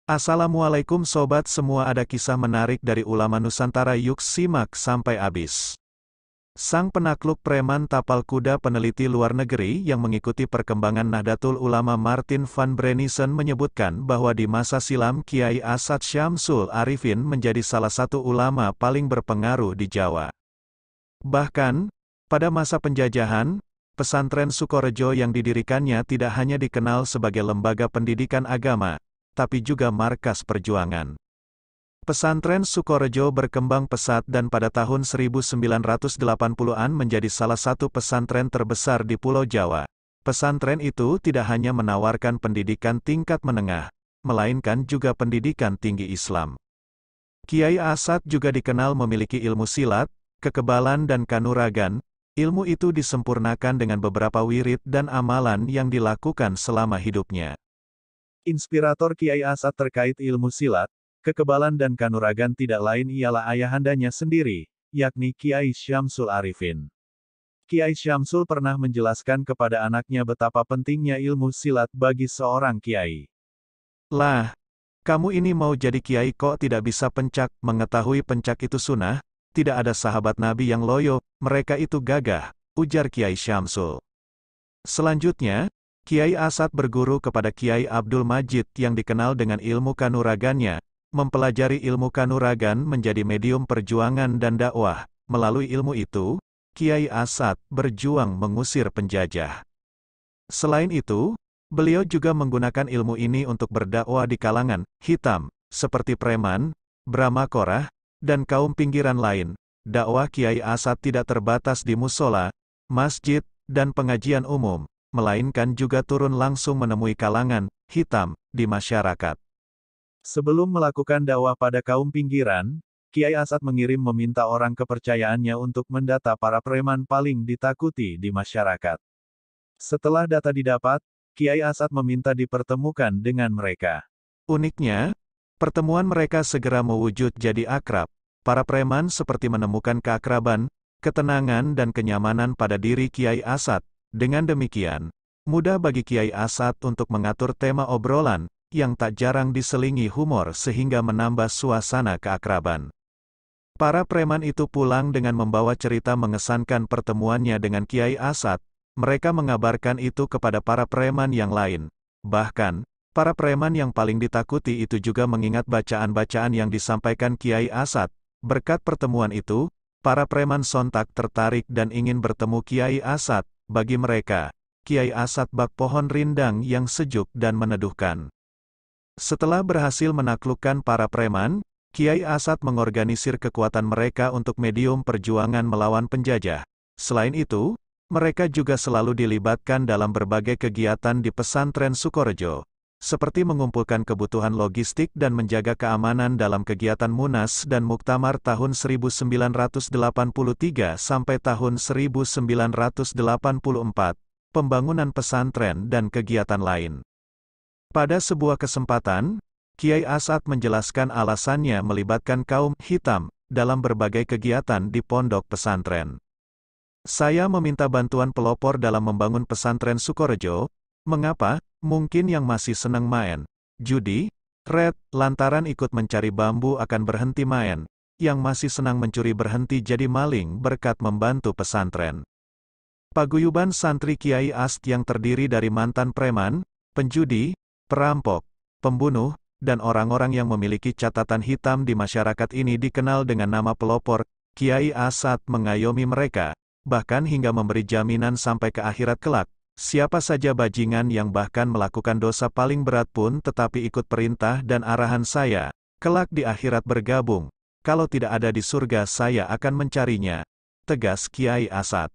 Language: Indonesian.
Assalamualaikum sobat semua, ada kisah menarik dari ulama Nusantara, yuk simak sampai habis. Sang penakluk preman tapal kuda peneliti luar negeri yang mengikuti perkembangan Nahdlatul Ulama Martin van Brenissen menyebutkan bahwa di masa silam Kiai Asad Syamsul Arifin menjadi salah satu ulama paling berpengaruh di Jawa. Bahkan, pada masa penjajahan, pesantren Sukorejo yang didirikannya tidak hanya dikenal sebagai lembaga pendidikan agama, tapi juga markas perjuangan. Pesantren Sukorejo berkembang pesat dan pada tahun 1980-an menjadi salah satu pesantren terbesar di Pulau Jawa. Pesantren itu tidak hanya menawarkan pendidikan tingkat menengah, melainkan juga pendidikan tinggi Islam. Kiai Asad juga dikenal memiliki ilmu silat, kekebalan dan kanuragan. Ilmu itu disempurnakan dengan beberapa wirid dan amalan yang dilakukan selama hidupnya. Inspirator Kiai Asad terkait ilmu silat, kekebalan dan kanuragan tidak lain ialah ayahandanya sendiri, yakni Kiai Syamsul Arifin. Kiai Syamsul pernah menjelaskan kepada anaknya betapa pentingnya ilmu silat bagi seorang kiai. "Lah, kamu ini mau jadi kiai kok tidak bisa pencak, mengetahui pencak itu sunnah, tidak ada sahabat Nabi yang loyo, mereka itu gagah," ujar Kiai Syamsul. Selanjutnya, Kiai Asad berguru kepada Kiai Abdul Majid yang dikenal dengan ilmu kanuragannya. Mempelajari ilmu kanuragan menjadi medium perjuangan dan dakwah. Melalui ilmu itu, Kiai Asad berjuang mengusir penjajah. Selain itu, beliau juga menggunakan ilmu ini untuk berdakwah di kalangan hitam, seperti preman, Brahmakorah, dan kaum pinggiran lain. Dakwah Kiai Asad tidak terbatas di musola, masjid, dan pengajian umum, melainkan juga turun langsung menemui kalangan hitam di masyarakat. Sebelum melakukan dakwah pada kaum pinggiran, Kiai Asad meminta orang kepercayaannya untuk mendata para preman paling ditakuti di masyarakat. Setelah data didapat, Kiai Asad meminta dipertemukan dengan mereka. Uniknya, pertemuan mereka segera mewujud jadi akrab. Para preman seperti menemukan keakraban, ketenangan dan kenyamanan pada diri Kiai Asad. Dengan demikian, mudah bagi Kiai Asad untuk mengatur tema obrolan, yang tak jarang diselingi humor sehingga menambah suasana keakraban. Para preman itu pulang dengan membawa cerita mengesankan pertemuannya dengan Kiai Asad. Mereka mengabarkan itu kepada para preman yang lain. Bahkan, para preman yang paling ditakuti itu juga mengingat bacaan-bacaan yang disampaikan Kiai Asad. Berkat pertemuan itu, para preman sontak tertarik dan ingin bertemu Kiai Asad. Bagi mereka, Kiai Asad bak pohon rindang yang sejuk dan meneduhkan. Setelah berhasil menaklukkan para preman, Kiai Asad mengorganisir kekuatan mereka untuk medium perjuangan melawan penjajah. Selain itu, mereka juga selalu dilibatkan dalam berbagai kegiatan di pesantren Sukorejo, seperti mengumpulkan kebutuhan logistik dan menjaga keamanan dalam kegiatan Munas dan Muktamar tahun 1983 sampai tahun 1984, pembangunan pesantren dan kegiatan lain. Pada sebuah kesempatan, Kiai Asad menjelaskan alasannya melibatkan kaum hitam dalam berbagai kegiatan di pondok pesantren. "Saya meminta bantuan pelopor dalam membangun pesantren Sukorejo. Mengapa? Mungkin yang masih senang main judi, lantaran ikut mencari bambu akan berhenti main. Yang masih senang mencuri berhenti jadi maling berkat membantu pesantren." Paguyuban santri Kiai Asad yang terdiri dari mantan preman, penjudi, perampok, pembunuh, dan orang-orang yang memiliki catatan hitam di masyarakat ini dikenal dengan nama pelopor. Kiai Asad mengayomi mereka, bahkan hingga memberi jaminan sampai ke akhirat kelak. Siapa saja bajingan yang bahkan melakukan dosa paling berat pun tetapi ikut perintah dan arahan saya, kelak di akhirat bergabung. Kalau tidak ada di surga saya akan mencarinya, tegas Kiai Asad.